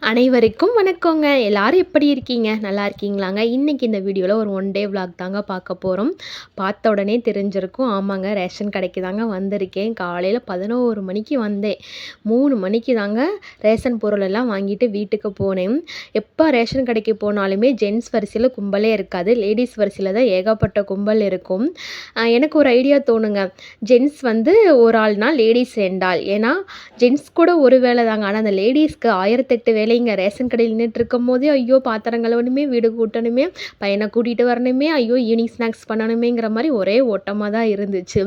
அனைவருக்கும் வணக்கங்க. எல்லாரும் எப்படி இருக்கீங்க? நல்லா இருக்கீங்களாங்க? இன்னைக்கு இந்த வீடியோல ஒரு ஒன் டே விளாக் தாங்க பார்க்க போறோம். பார்த்த உடனே தெரிஞ்சிருக்கும். ஆமாங்க, ரேஷன் கடைக்கு தாங்க வந்திருக்கேன். காலையில 11 மணிக்கு வந்தேன். 3 மணிக்கு தாங்க ரேஷன் பொருள் எல்லாம் வாங்கிட்டு வீட்டுக்கு போனேன். எப்போ ரேஷன் கடைக்கு போனாலுமே ஜென்ஸ் வரிசையில் கும்பலே இருக்காது. லேடீஸ் வரிசையில் தான் ஏகப்பட்ட கும்பல் இருக்கும். எனக்கு ஒரு ஐடியா தோணுங்க. ஜென்ஸ் வந்து ஒரு ஆள்னா லேடீஸ் 2 ஆள். ஏன்னா ஜென்ஸ் கூட ஒரு வேலை தாங்க. ஆனால் அந்த லேடீஸ்க்கு 1008 வேலைங்க. ரேஷன் கடையில் நின்றுட்டு இருக்கும்போதே ஐயோ பாத்திரம் கழுவணுமே, வீடு கூட்டணுமே, பையனை கூட்டிகிட்டு வரணுமே, ஐயோ ஈவினிங் ஸ்நாக்ஸ் பண்ணணுமேங்கிற மாதிரி ஒரே ஓட்டமாக தான் இருந்துச்சு.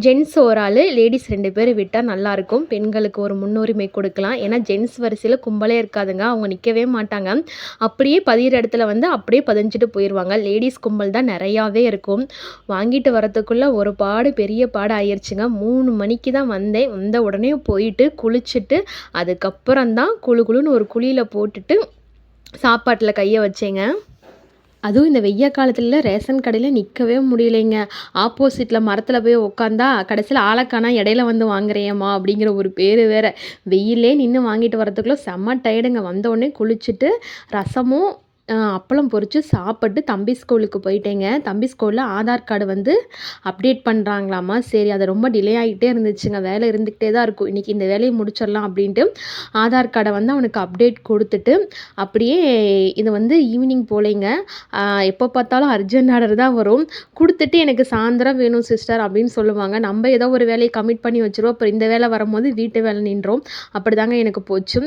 ஜென்ஸ் ஒரு ஆள், லேடீஸ் 2 பேர் விட்டால் நல்லாயிருக்கும். பெண்களுக்கு ஒரு முன்னுரிமை கொடுக்கலாம். ஏன்னா ஜென்ஸ் வரிசையில் கும்பலே இருக்காதுங்க. அவங்க நிற்கவே மாட்டாங்க. அப்படியே பதிகிற இடத்துல வந்து அப்படியே பதிஞ்சிட்டு போயிடுவாங்க. லேடீஸ் கும்பல் தான் நிறையாவே இருக்கும். வாங்கிட்டு வரத்துக்குள்ளே ஒரு பாடு பெரிய பாடு ஆயிடுச்சுங்க. 3 மணிக்கு தான் வந்தேன். வந்த உடனே போயிட்டு குளிச்சுட்டு அதுக்கப்புறம் தான் குளுன்னு ஒரு குழியில் போட்டுட்டு சாப்பாட்டில் கையை வச்சேங்க. அதுவும் இந்த வெய்ய காலத்துல ரேஷன் கடையில் நிற்கவே முடியலைங்க. ஆப்போசிட்டில் மரத்தில் போய் உட்காந்தா கடைசியில் ஆளக்கானா இடையில வந்து வாங்குறேம்மா அப்படிங்கிற ஒரு பேர் வேறு. வெயிலே நின்று வாங்கிட்டு வரதுக்குள்ளே செம்ம டயர்டுங்க. வந்தோடனே குளிச்சுட்டு ரசமும் அப்பளம் பொரித்து சாப்பிட்டு தம்பி ஸ்கூலுக்கு போயிட்டேங்க. தம்பி ஸ்கூலில் ஆதார் கார்டு வந்து அப்டேட் பண்ணுறாங்களாமா. சரி, அது ரொம்ப டிலே ஆகிட்டே இருந்துச்சுங்க. வேலை இருந்துக்கிட்டே தான் இருக்கும். இன்றைக்கி இந்த வேலையை முடிச்சிடலாம் அப்படின்ட்டு ஆதார் கார்டை வந்து அவனுக்கு அப்டேட் கொடுத்துட்டு அப்படியே இது வந்து ஈவினிங் போலேங்க. எப்போ பார்த்தாலும் அர்ஜென்ட் ஆர்டர் தான் வரும். கொடுத்துட்டு எனக்கு சாயந்தரம் வேணும் சிஸ்டர் அப்படின்னு சொல்லுவாங்க. நம்ம ஏதோ ஒரு வேலையை கமிட் பண்ணி வச்சுருவோம். அப்புறம் இந்த வேலை வரும்போது வீட்டு வேலை நின்றோம். அப்படி தாங்க எனக்கு போச்சு.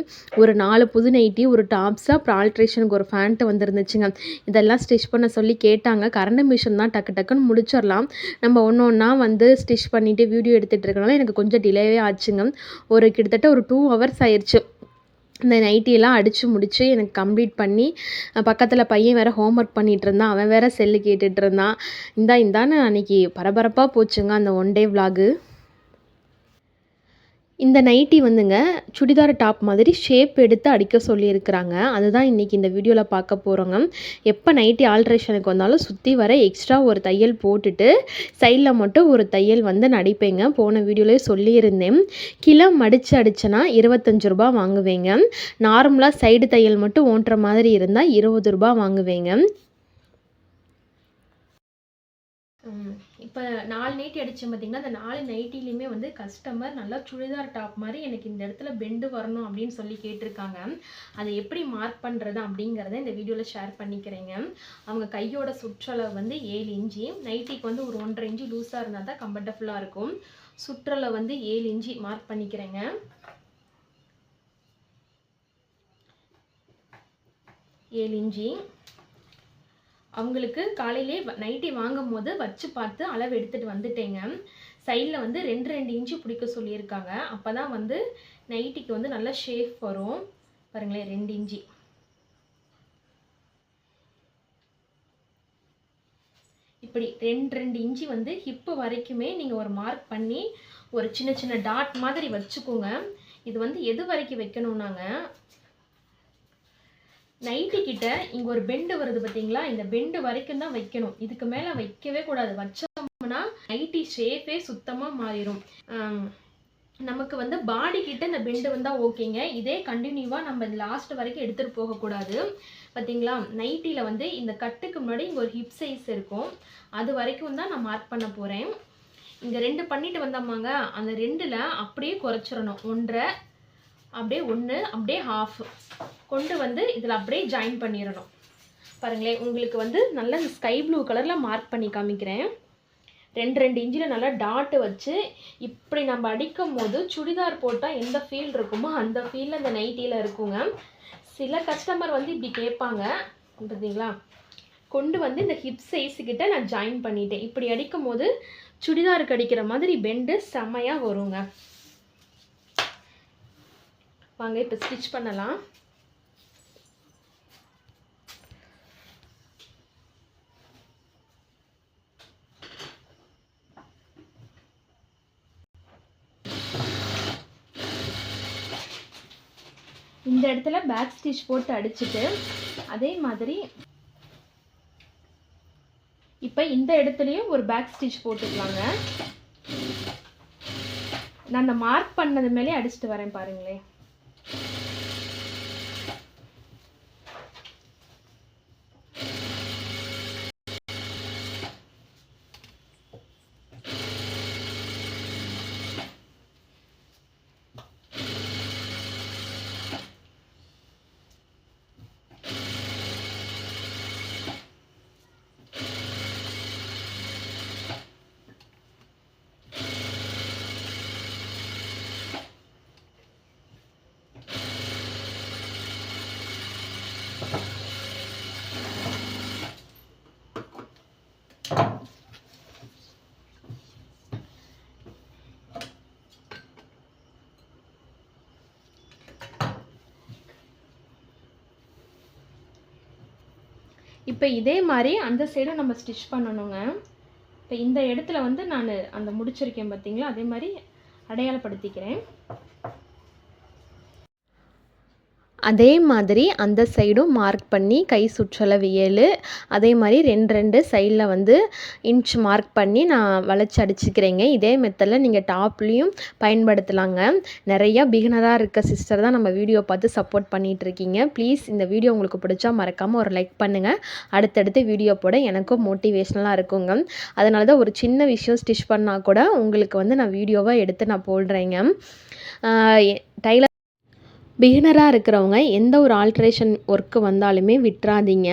ஒரு 4 புது நைட்டி, ஒரு டாப்ஸு, அப்புறம் ஆல்ட்ரேஷனுக்கு ஒரு ஃபேண்ட்டு வந்துருந்துச்சுங்க. இதெல்லாம் ஸ்டிச் பண்ண சொல்லி கேட்டாங்க. கரண்ட் மிஷின் தான், டக்கு டக்குன்னு முடிச்சிடலாம். நம்ம ஒன்று ஒன்றா வந்து ஸ்டிச் பண்ணிவிட்டு வீடியோ எடுத்துகிட்டு இருக்கனால எனக்கு கொஞ்சம் டிலேவே ஆச்சுங்க. கிட்டத்தட்ட ஒரு 2 ஹவர்ஸ் ஆயிடுச்சு. இந்த நைட்டியெல்லாம் அடித்து முடித்து எனக்கு கம்ப்ளீட் பண்ணி பக்கத்தில் பையன் வேறு ஹோம்ஒர்க் பண்ணிகிட்டு இருந்தான். அவன் வேறு செல்லு கேட்டுட்டு இருந்தான். இந்தான்னு அன்றைக்கி பரபரப்பாக போச்சுங்க அந்த ஒன் டே விலாகு. இந்த நைட்டி வந்துங்க சுடிதார் டாப் மாதிரி ஷேப் எடுத்து அடிக்க சொல்லியிருக்கிறாங்க. அதுதான் இன்றைக்கி இந்த வீடியோவில் பார்க்க போகிறோங்க. எப்போ நைட்டி ஆல்ட்ரேஷனுக்கு வந்தாலும் சுற்றி வர எக்ஸ்ட்ரா ஒரு தையல் போட்டுட்டு சைடில் மட்டும் ஒரு தையல் வந்து நடிப்பேங்க. போன வீடியோலேயே சொல்லியிருந்தேன். கிலோ மடித்து அடித்தேன்னா 25 ரூபா வாங்குவேங்க. நார்மலாக சைடு தையல் மட்டும் ஓட்டுற மாதிரி இருந்தால் 20 ரூபா வாங்குவேங்க. இப்போ 4 நைட்டி அடித்தேன் பார்த்திங்கன்னா, அந்த 4 நைட்டிலையுமே வந்து கஸ்டமர் நல்லா சுடிதார் டாப் மாதிரி எனக்கு இந்த இடத்துல பெண்டு வரணும் அப்படின்னு சொல்லி கேட்டிருக்காங்க. அதை எப்படி மார்க் பண்ணுறது அப்படிங்கிறத இந்த வீடியோவில் ஷேர் பண்ணிக்கிறேங்க. அவங்க கையோட சுற்றளவு வந்து 7 இன்ச்சு. நைட்டிக்கு வந்து ஒரு 1.5 இன்ச்சு லூஸாக இருந்தால் தான் கம்ஃபர்டபுளாக இருக்கும். சுற்றளவு வந்து 7 இன்ச்சு மார்க் பண்ணிக்கிறேங்க. இன்ச்சு அவங்களுக்கு காலையிலே நைட்டி வாங்கும் போது வச்சு பார்த்து அளவு எடுத்துகிட்டு வந்துட்டேங்க. சைடில் வந்து 2 இன்ச்சு பிடிக்க சொல்லியிருக்காங்க. அப்போ தான் வந்து நைட்டிக்கு வந்து நல்லா ஷேப் வரும். பாருங்களேன், 2 இன்ச்சு. இப்படி 2 இன்ச்சு வந்து ஹிப்பு வரைக்குமே நீங்கள் ஒரு மார்க் பண்ணி ஒரு சின்ன சின்ன டாட் மாதிரி வச்சுக்கோங்க. இது வந்து எது வரைக்கும் வைக்கணும்னாங்க, நைட்டி கிட்ட இங்கே ஒரு பெண்டு வருது பார்த்தீங்களா, இந்த பெண்டு வரைக்கும் தான் வைக்கணும். இதுக்கு மேலே வைக்கவே கூடாது. வச்சோம்னா நைட்டி ஷேப்பே சுத்தமாக மாறிடும். நமக்கு வந்து பாடி கிட்ட இந்த பெண்டு வந்தால் ஓகேங்க. இதே கண்டினியூவாக நம்ம லாஸ்ட் வரைக்கும் எடுத்துகிட்டு போகக்கூடாது. பார்த்தீங்களா, நைட்டியில் வந்து இந்த கட்டுக்கு முன்னாடி இங்கே ஒரு ஹிப் சைஸ் இருக்கும். அது வரைக்கும் தான் நான் மார்க் பண்ண போகிறேன். இங்கே 2 பண்ணிட்டு வந்தோமாங்க, அந்த 2ல் அப்படியே குறைச்சிடணும். 1.5 அப்படியே 1 அப்படியே ஹாஃப் கொண்டு வந்து இதில் அப்படியே ஜாயின் பண்ணிடணும். பாருங்களேன், உங்களுக்கு வந்து நல்ல ஸ்கை ப்ளூ கலரில் மார்க் பண்ணி காமிக்கிறேன். 2 இன்ச்சில் நல்லா டாட்டு வச்சு இப்படி நம்ம அடிக்கும் போது சுடிதார் போட்டால் எந்த ஃபீல் இருக்குமோ அந்த ஃபீலில் அந்த நைட்டியில் இருக்குங்க. சில கஸ்டமர் வந்து இப்படி கேட்பாங்க பார்த்தீங்களா. கொண்டு வந்து இந்த ஹிப் சைஸுக்கிட்ட நான் ஜாயின் பண்ணிட்டேன். இப்படி அடிக்கும் போது சுடிதாருக்கு அடிக்கிற மாதிரி பெண்டு செம்மையாக வருங்க. வாங்க இப்போ ஸ்டிச் பண்ணலாம். இந்த இடத்துல பேக் ஸ்டிச் போட்டு அடிச்சுட்டு அதே மாதிரி இப்போ இந்த இடத்துலையும் ஒரு பேக் ஸ்டிச் போட்டுக்கலாங்க. நான் அந்த மார்க் பண்ணது மேலே அடிச்சுட்டு வரேன் பாருங்களேன். இப்போ இதே மாதிரி அந்த சைடும் நம்ம ஸ்டிச் பண்ணணுங்க. இப்போ இந்த இடத்துல வந்து நான் அந்த முடிச்சிருக்கேன் பார்த்தீங்களா, அதே மாதிரி அடையாளப்படுத்திக்கிறேன். அதே மாதிரி அந்த சைடும் மார்க் பண்ணி கை சுற்றளவு 7, அதே மாதிரி 2 சைடில் வந்து இன்ச் மார்க் பண்ணி நான் வளைச்சி அடிச்சுக்கிறேங்க. இதே மெத்தடில் நீங்கள் டாப்லேயும் பயன்படுத்தலாங்க. நிறையா பிகினராக இருக்க சிஸ்டர் தான் நம்ம வீடியோ பார்த்து சப்போர்ட் பண்ணிகிட்ருக்கீங்க. ப்ளீஸ் இந்த வீடியோ உங்களுக்கு பிடிச்சா மறக்காமல் ஒரு லைக் பண்ணுங்கள். அடுத்தடுத்து வீடியோ போட எனக்கும் மோட்டிவேஷ்னலாக இருக்குங்க. அதனால தான் ஒரு சின்ன விஷயம் ஸ்டிச் பண்ணால் கூட உங்களுக்கு வந்து நான் வீடியோவாக எடுத்து நான் போடுறேங்க. டைலர் பிகினராக இருக்கிறவங்க எந்த ஒரு ஆல்ட்ரேஷன் ஒர்க்கு வந்தாலுமே விட்டுறாதீங்க.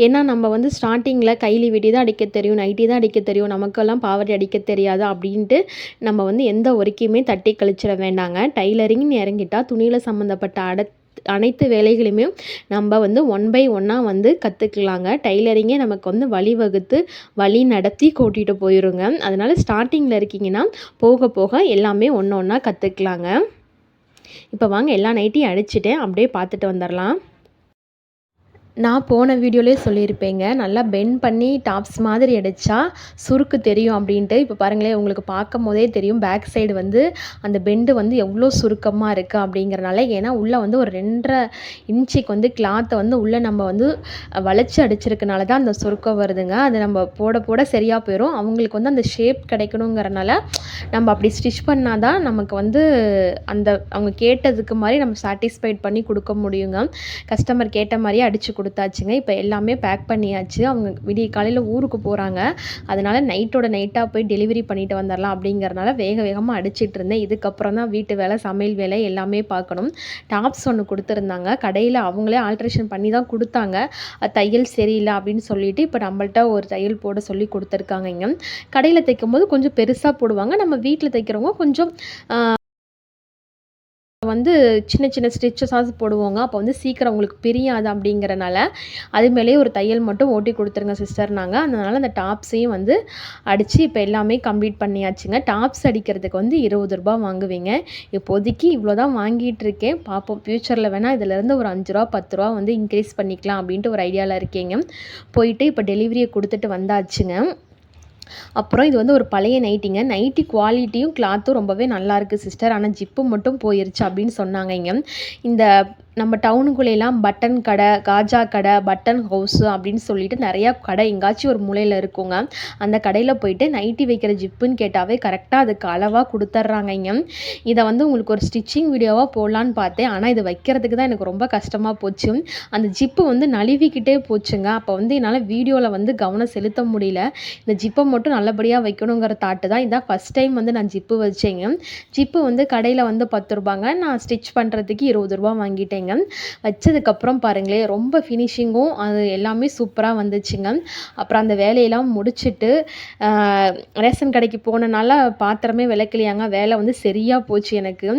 ஏன்னா நம்ம வந்து ஸ்டார்டிங்கில் கைலி வெட்டி தான் அடிக்க தெரியும், நைட்டி தான் அடிக்க தெரியும், நமக்கெல்லாம் பாவாடை அடிக்க தெரியாது அப்படின்ட்டு நம்ம வந்து எந்த ஒர்க்கையுமே தட்டி கழிச்சிட வேண்டாங்க. டைலரிங்னு இறங்கிட்டால் துணியில் சம்மந்தப்பட்ட அனைத்து வேலைகளையுமே நம்ம வந்து 1 by 1 வந்து கற்றுக்கலாங்க. டைலரிங்கே நமக்கு வந்து வழி நடத்தி கூட்டிகிட்டு போயிடுங்க. அதனால் ஸ்டார்டிங்கில் இருக்கீங்கன்னா போக போக எல்லாமே ஒன்று ஒன்றா கற்றுக்கலாங்க. இப்போ வாங்க எல்லா நைட்டியும் அடிச்சுட்டேன், அப்படியே பார்த்துட்டு வந்துடலாம். நான் போன வீடியோலேயே சொல்லியிருப்பேங்க, நல்லா பெண்ட் பண்ணி டாப்ஸ் மாதிரி அடித்தா சுருக்கு தெரியும் அப்படின்ட்டு. இப்போ பாருங்களேன், உங்களுக்கு பார்க்கும் போதே தெரியும் பேக் சைடு வந்து அந்த பெண்டு வந்து எவ்வளோ சுருக்கமாக இருக்குது அப்படிங்கிறனால. ஏன்னா உள்ளே வந்து ஒரு 2.5 இன்ச்சுக்கு வந்து கிளாத்தை வந்து உள்ளே நம்ம வந்து வளைச்சி அடிச்சிருக்கனால தான் அந்த சுருக்கம் வருதுங்க. அது நம்ம போட போட சரியாக போயிடும். அவங்களுக்கு வந்து அந்த ஷேப் கிடைக்கணுங்கிறனால நம்ம அப்படி ஸ்டிச் பண்ணால் தான் நமக்கு வந்து அந்த அவங்க கேட்டதுக்கு மாதிரி நம்ம சாட்டிஸ்ஃபைட் பண்ணி கொடுக்க முடியுங்க. கஸ்டமர் கேட்ட மாதிரியே அடித்து கொடுத்தாச்சுங்க. இப்போ எல்லாமே பேக் பண்ணியாச்சு. அவங்க விடிய காலையில் ஊருக்கு போகிறாங்க. அதனால் நைட்டாக போய் டெலிவரி பண்ணிட்டு வந்துடலாம் அப்படிங்கிறனால வேகமாக அடிச்சிட்டு இருந்தேன். இதுக்கப்புறம் தான் வீட்டு வேலை, சமையல் வேலை எல்லாமே பார்க்கணும். டாப்ஸ் ஒன்று கொடுத்துருந்தாங்க கடையில், அவங்களே ஆல்ட்ரேஷன் பண்ணி தான் கொடுத்தாங்க. தையல் சரியில்லை அப்படின்னு சொல்லிட்டு இப்போ நம்மள்ட்ட ஒரு தையல் போட சொல்லி கொடுத்துருக்காங்க. இங்கே கடையில் தைக்கும் போது கொஞ்சம் பெருசாக போடுவாங்க. நம்ம வீட்டில் தைக்கிறவங்க கொஞ்சம் வந்து சின்ன ஸ்டிச்சஸாக போடுவோங்க. அப்போ வந்து சீக்கிரம் உங்களுக்கு பிரியாது அப்படிங்கிறனால அது மேலேயே ஒரு தையல் மட்டும் ஓட்டி கொடுத்துருங்க சிஸ்டர் நாங்கள். அதனால் அந்த டாப்ஸையும் வந்து அடித்து இப்போ எல்லாமே கம்ப்ளீட் பண்ணியாச்சுங்க. டாப்ஸ் அடிக்கிறதுக்கு வந்து 20 ரூபா வாங்குவீங்க. இப்போதைக்கு இவ்வளோ தான் வாங்கிட்டு இருக்கேன். பார்ப்போம், ஃப்யூச்சரில் வேணால் இதிலேருந்து ஒரு 5 ரூபா 10 ரூபா வந்து இன்க்ரீஸ் பண்ணிக்கலாம் அப்படின்ட்டு ஒரு ஐடியாவில் இருக்கேங்க. போயிட்டு இப்போ டெலிவரியை கொடுத்துட்டு வந்தாச்சுங்க. அப்புறம் இது வந்து ஒரு பழைய நைட்டிங்க. நைட்டி குவாலிட்டியும் கிளாத்தும் ரொம்பவே நல்லாயிருக்கு சிஸ்டர். ஆனால் ஜிப்பு மட்டும் போயிருச்சு அப்படின்னு சொன்னாங்க. இங்கே இந்த நம்ம டவுனுக்குள்ளேலாம் பட்டன் கடை, காஜா கடை, பட்டன் ஹவுஸு அப்படின்னு சொல்லிட்டு நிறையா கடை எங்காச்சும் ஒரு மூலையில் இருக்குங்க. அந்த கடையில் போயிட்டு நைட்டி வைக்கிற ஜிப்புன்னு கேட்டாவே கரெக்டாக அதுக்கு அளவாக கொடுத்துட்றாங்க. இங்கே இதை வந்து உங்களுக்கு ஒரு ஸ்டிச்சிங் வீடியோவாக போடலான்னு பார்த்தேன். ஆனால் இது வைக்கிறதுக்கு தான் எனக்கு ரொம்ப கஷ்டமாக போச்சு. அந்த ஜிப்பு வந்து நழுவிக்கிட்டே போச்சுங்க. அப்போ வந்து என்னால் வீடியோவில் வந்து கவனம் செலுத்த முடியல. இந்த ஜிப்பை மட்டும் நல்லபடியாக வைக்கணுங்கிற தாட்டு தான். இதான் ஃபஸ்ட் டைம் வந்து நான் ஜிப்பு வச்சேங்க. ஜிப்பு வந்து கடையில் வந்து 10 ரூபாங்க. நான் ஸ்டிச் பண்ணுறதுக்கு 20 ரூபா வாங்கிட்டேங்க. வச்சதுக்கப்புறம் பாருங்களேன், ரொம்ப ஃபினிஷிங்கும் அது எல்லாமே சூப்பராக வந்துச்சுங்க. அப்புறம் அந்த வேலையெல்லாம் முடிச்சுட்டு ரேஷன் கடைக்கு போனனால பாத்திரமே விளக்கலையாங்க. வேலை வந்து சரியாக போச்சு எனக்கு.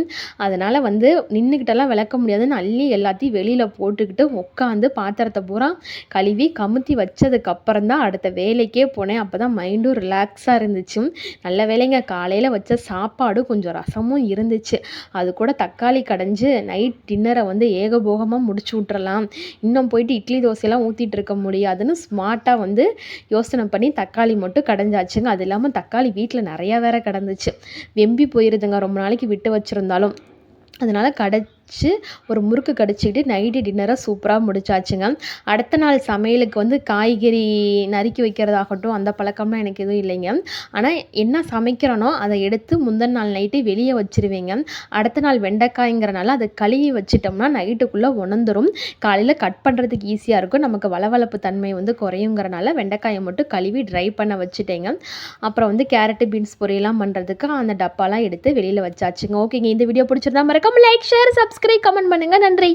அதனால் வந்து நின்றுக்கிட்டெல்லாம் விளக்க முடியாதுன்னு அள்ளி எல்லாத்தையும் வெளியில் போட்டுக்கிட்டு உட்காந்து பாத்திரத்தை பூரா கழுவி கமுத்தி வச்சதுக்கப்புறம் தான் அடுத்த வேலைக்கே போனேன். அப்போ தான் மைண்டும் ரிலாக்ஸாக இருந்துச்சு. நல்ல வேலைங்க, காலையில் வச்ச சாப்பாடு கொஞ்சம் ரசமும் இருந்துச்சு. அது கூட தக்காளி கடைஞ்சு நைட் டின்னரை வந்து ஏகபோகமாக முடிச்சு விட்றலாம். இன்னும் போயிட்டு இட்லி தோசையெல்லாம் ஊற்றிட்டு இருக்க முடியாதுன்னு ஸ்மார்ட்டாக வந்து யோசனை பண்ணி தக்காளி மட்டும் கடைஞ்சாச்சுங்க. அது இல்லாமல் தக்காளி வீட்டில் நிறையா வேற கிடந்துச்சு. வெம்பி போயிருதுங்க ரொம்ப நாளைக்கு விட்டு வச்சுருந்தாலும். அதனால் ஒரு முறுக்கு கடிச்சிக்கிட்டு நைட்டு டின்னரை சூப்பராக முடிச்சாச்சுங்க. அடுத்த நாள் சமையலுக்கு வந்து காய்கறி நறுக்கி வைக்கிறதாகட்டும் அந்த பழக்கம்லாம் எனக்கு எதுவும் இல்லைங்க. ஆனால் என்ன சமைக்கிறனோ அதை எடுத்து முந்தின நாள் நைட்டு வெளியே வச்சுருவேங்க. அடுத்த நாள் வெண்டைக்காய்ங்கிறனால அதை கழுவி வச்சிட்டோம்னா நைட்டுக்குள்ளே உணர்ந்துடும். காலையில் கட் பண்ணுறதுக்கு ஈஸியாக இருக்கும். நமக்கு வளவளப்பு தன்மை வந்து குறையுங்கிறனால வெண்டைக்காயை மட்டும் கழுவி ட்ரை பண்ண வச்சுட்டேங்க. அப்புறம் வந்து கேரட்டு பீன்ஸ் பொரியெல்லாம் பண்ணுறதுக்கு அந்த டப்பாலாம் எடுத்து வெளியில் வச்சாச்சுங்க. ஓகேங்க, இந்த வீடியோ பிடிச்சிருந்தா மறக்காம லைக், ஷேர், சப்ஸ்கிரைப், கமெண்ட் பண்ணுங்க. நன்றி.